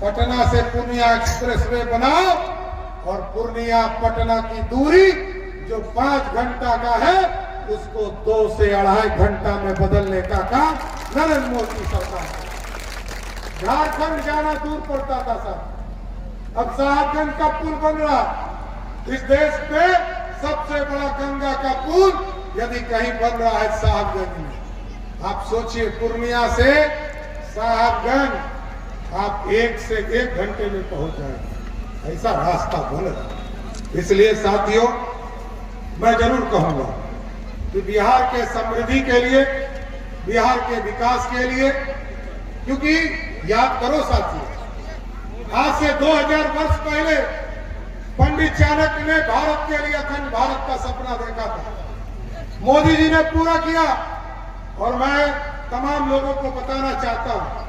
पटना से पूर्णिया एक्सप्रेसवे बनाओ और पूर्णिया पटना की दूरी जो 5 घंटा का है उसको 2 से 2.5 घंटा में बदलने का काम नरेंद्र मोदी सरकार है। झारखंड जाना दूर पड़ता था साहब, अब साहबगंज का पुल बन रहा। इस देश में सबसे बड़ा गंगा का पुल यदि कहीं बन रहा है साहबगंज में। आप सोचिए पूर्णिया से साहबगंज आप 1 से 1 घंटे में पहुंच जाएंगे, ऐसा रास्ता बन रहा। इसलिए साथियों मैं जरूर कहूंगा कि बिहार के समृद्धि के लिए, बिहार के विकास के लिए, क्योंकि याद करो साथियों, आज से 2000 वर्ष पहले पंडित चाणक्य ने भारत के लिए अखंड भारत का सपना देखा था। मोदी जी ने पूरा किया। और मैं तमाम लोगों को बताना चाहता हूं,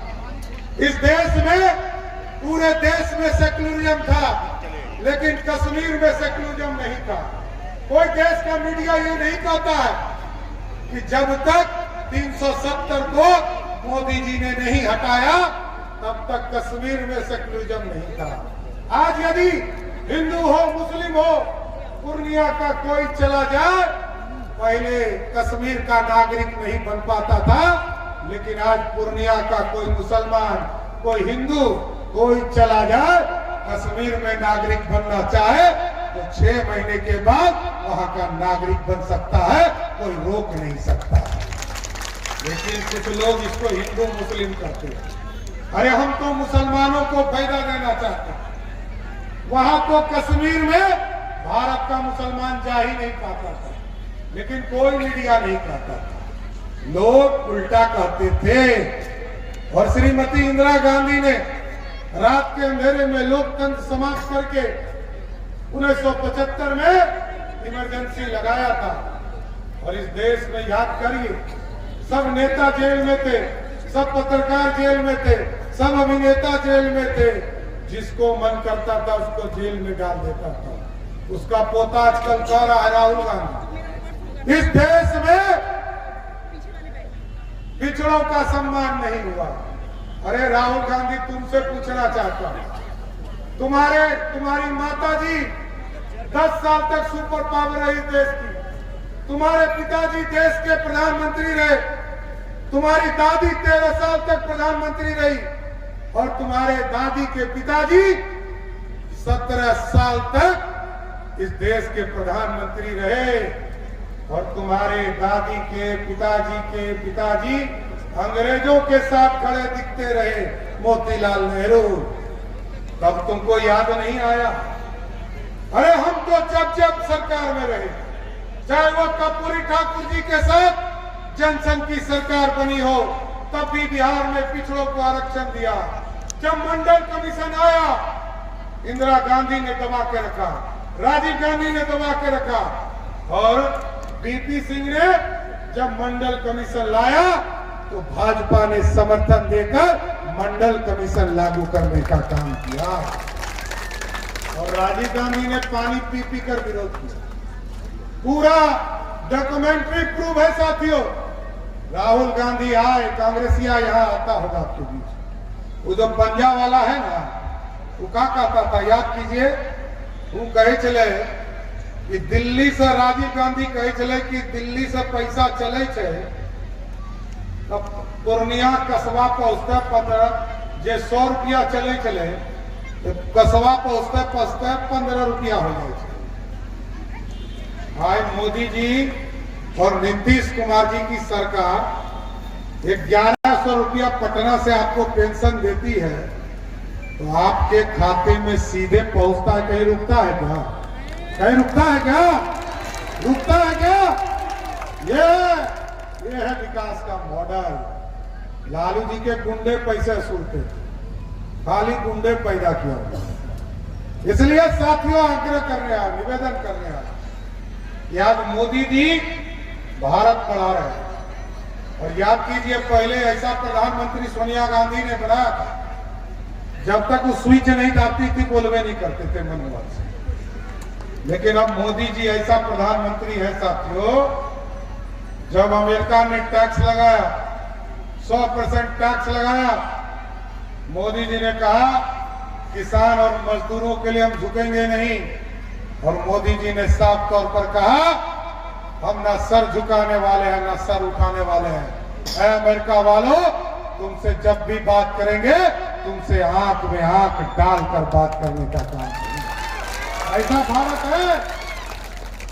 इस देश में, पूरे देश में सेक्युलरिज्म था, लेकिन कश्मीर में सेक्युलरिज्म नहीं था। कोई देश का मीडिया ये नहीं कहता है कि जब तक 370 को मोदी जी ने नहीं हटाया तब तक कश्मीर में सेक्युलरिज्म नहीं था। आज यदि हिंदू हो, मुस्लिम हो, पूर्णिया का कोई चला जाए, पहले कश्मीर का नागरिक नहीं बन पाता था, लेकिन आज पूर्णिया का कोई मुसलमान, कोई हिंदू, कोई चला जाए, कश्मीर में नागरिक बनना चाहे तो 6 महीने के बाद वहां का नागरिक बन सकता है, कोई रोक नहीं सकता। लेकिन कुछ लोग इसको हिंदू मुस्लिम करते हैं। अरे हम तो मुसलमानों को फायदा देना चाहते हैं। वहां तो कश्मीर में भारत का मुसलमान जा ही नहीं पाता था, लेकिन कोई मीडिया नहीं कहता था, लोग उल्टा कहते थे। और श्रीमती इंदिरा गांधी ने रात के अंधेरे में लोकतंत्र समाप्त करके 1975 में इमरजेंसी लगाया था। और इस देश में याद करिए, सब नेता जेल में थे, सब पत्रकार जेल में थे, सब अभिनेता जेल में थे। जिसको मन करता था उसको जेल में डाल देता था। उसका पोता आजकल कह रहा है राहुल गांधी, इस देश में पिछड़ों का सम्मान नहीं हुआ। अरे राहुल गांधी तुमसे पूछना चाहता हूं, तुम्हारी माता जी 10 साल तक सुपर पावर रही देश की, तुम्हारे पिताजी देश के प्रधानमंत्री रहे, तुम्हारी दादी 13 साल तक प्रधानमंत्री रही, और तुम्हारे दादी के पिताजी 17 साल तक इस देश के प्रधानमंत्री रहे। और तुम्हारे दादी के पिताजी अंग्रेजों के साथ खड़े दिखते रहे, मोतीलाल नेहरू। तब तुमको याद नहीं आया? अरे हम तो जब सरकार में रहे, चाहे वो कर्पूरी ठाकुर जी के साथ जनसंघ की सरकार बनी हो, तब भी बिहार में पिछड़ों को आरक्षण दिया। जब मंडल कमीशन आया, इंदिरा गांधी ने दबा के रखा, राजीव गांधी ने दबा के रखा, और बीपी सिंह ने जब मंडल कमीशन लाया तो भाजपा ने समर्थन देकर मंडल कमीशन लागू करने का काम किया। और राजीव गांधी ने पानी पी कर विरोध किया। पूरा डॉक्यूमेंट्री प्रूफ है साथियों। राहुल गांधी आए, कांग्रेसिया यहाँ आता होगा आपके बीच, वो जो पंजा वाला है ना, वो क्या कहता था याद कीजिए? वो कहे चले कि दिल्ली से, राजीव गांधी कहे चले कि दिल्ली से पैसा चले छे तो पूर्णिया कसबा पहुंचते 100 रुपया चले तो कसबा पहुंचते 15 रुपया हो जाए। आज मोदी जी और नीतीश कुमार जी की सरकार 1100 रुपया पटना से आपको पेंशन देती है, तो आपके खाते में सीधे पहुंचता है? कहीं रुकता है क्या? कहीं रुकता है क्या? रुकता है क्या? ये है विकास का मॉडल। लालू जी के गुंडे पैसे वसूलते थे, खाली गुंडे पैदा किया। इसलिए साथियों आग्रह कर रहे हैं, निवेदन कर रहे हैं, याद मोदी जी भारत बढ़ा रहे हैं। और याद कीजिए पहले ऐसा प्रधानमंत्री सोनिया गांधी ने बनाया था, जब तक वो स्विच नहीं दाबती थी बोलवे नहीं करते थे मनोहर से। लेकिन अब मोदी जी ऐसा प्रधानमंत्री है साथियों, जब अमेरिका ने टैक्स लगाया, 100% टैक्स लगाया, मोदी जी ने कहा किसान और मजदूरों के लिए हम झुकेंगे नहीं। और मोदी जी ने साफ तौर पर कहा हम ना सर झुकाने वाले हैं ना सर उठाने वाले हैं। ऐ अमेरिका वालों, तुमसे जब भी बात करेंगे तुमसे आंख में आंख डालकर बात करने का काम करेंगे। ऐसा भारत है।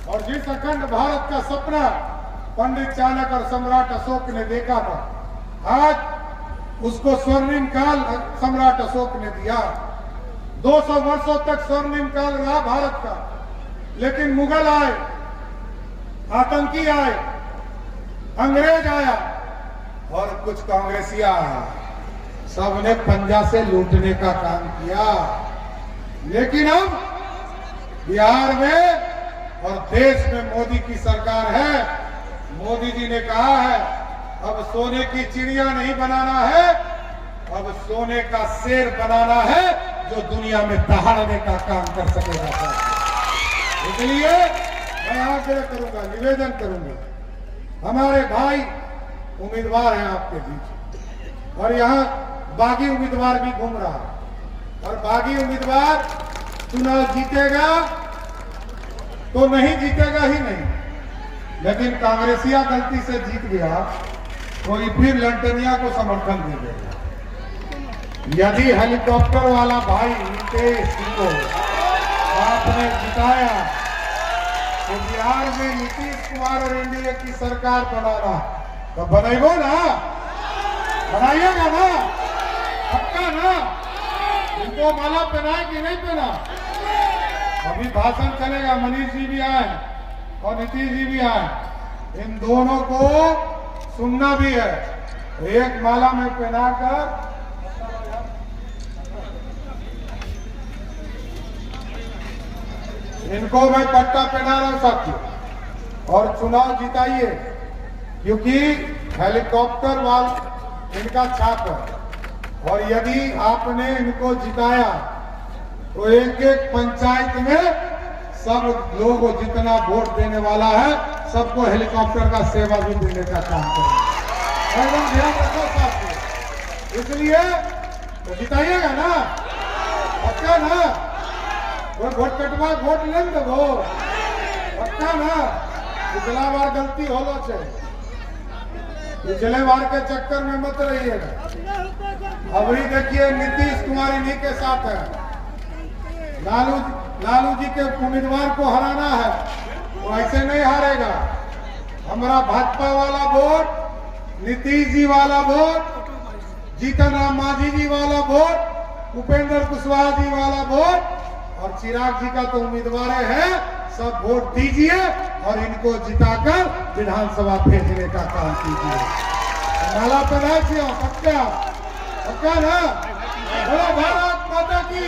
और जिस अखंड भारत का सपना पंडित चाणक्य और सम्राट अशोक ने देखा था, आज उसको स्वर्णिम काल सम्राट अशोक ने दिया। 200 वर्षों तक स्वर्णिम काल रहा भारत का, लेकिन मुगल आए, आतंकी आए, अंग्रेज आया और कुछ कांग्रेसिया आया, सबने पंजा से लूटने का काम किया। लेकिन अब बिहार में और देश में मोदी की सरकार है। मोदी जी ने कहा है अब सोने की चिड़िया नहीं बनाना है, अब सोने का शेर बनाना है जो दुनिया में दहाड़ने का काम कर सकेगा। इसलिए मैं आग्रह करूंगा, निवेदन करूंगा, हमारे भाई उम्मीदवार हैं आपके बीच और यहाँ बागी उम्मीदवार भी घूम रहा है। और बागी उम्मीदवार चुनाव जीतेगा तो नहीं जीतेगा ही नहीं, लेकिन कांग्रेसिया गलती से जीत गया कोई फिर लंटनिया को समर्थन दे देगा। यदि हेलीकॉप्टर वाला भाई नीतीश को आपने जिताया तो बिहार में नीतीश कुमार और एनडीए की सरकार बनाना तो बनेगो ना, बनाइएगा ना, पक्का ना। इनको माला पहनाए कि नहीं पहना? अभी भाषण चलेगा, मनीष जी भी आए और नीतीश जी भी आए, इन दोनों को सुनना भी है। एक माला में पहनाकर इनको मैं पट्टा पहना रहा हूं साथियों, और चुनाव जिताइए, क्योंकि हेलीकॉप्टर वाल इनका छाप है। और यदि आपने इनको जिताया तो एक एक पंचायत में सब लोगों जितना वोट देने वाला है सबको हेलीकॉप्टर का सेवा भी देने का काम करें। एकदम ध्यान रखो साथियों। इसलिए तो जिताइएगा ना, पक्का ना? वो वोट कटवा वोट नहीं देवो, पक्का ना? पिछला बार गलती होलो छे, पिछले बार के चक्कर में मत रहिएगा। अभी देखिए नीतीश कुमार इन्हीं के साथ है। लालू जी के उम्मीदवार को हराना है, वो ऐसे नहीं हारेगा। हमारा भाजपा वाला वोट, नीतीश जी वाला वोट, जीतन राम मांझी जी वाला वोट, उपेंद्र कुशवाहा जी वाला वोट और चिराग जी का तो उम्मीदवार है। सब वोट दीजिए और इनको जिताकर विधानसभा भेजने का काम कीजिए। माला पहनाइए, पक्का पक्का ना? बोलो भारत माता की।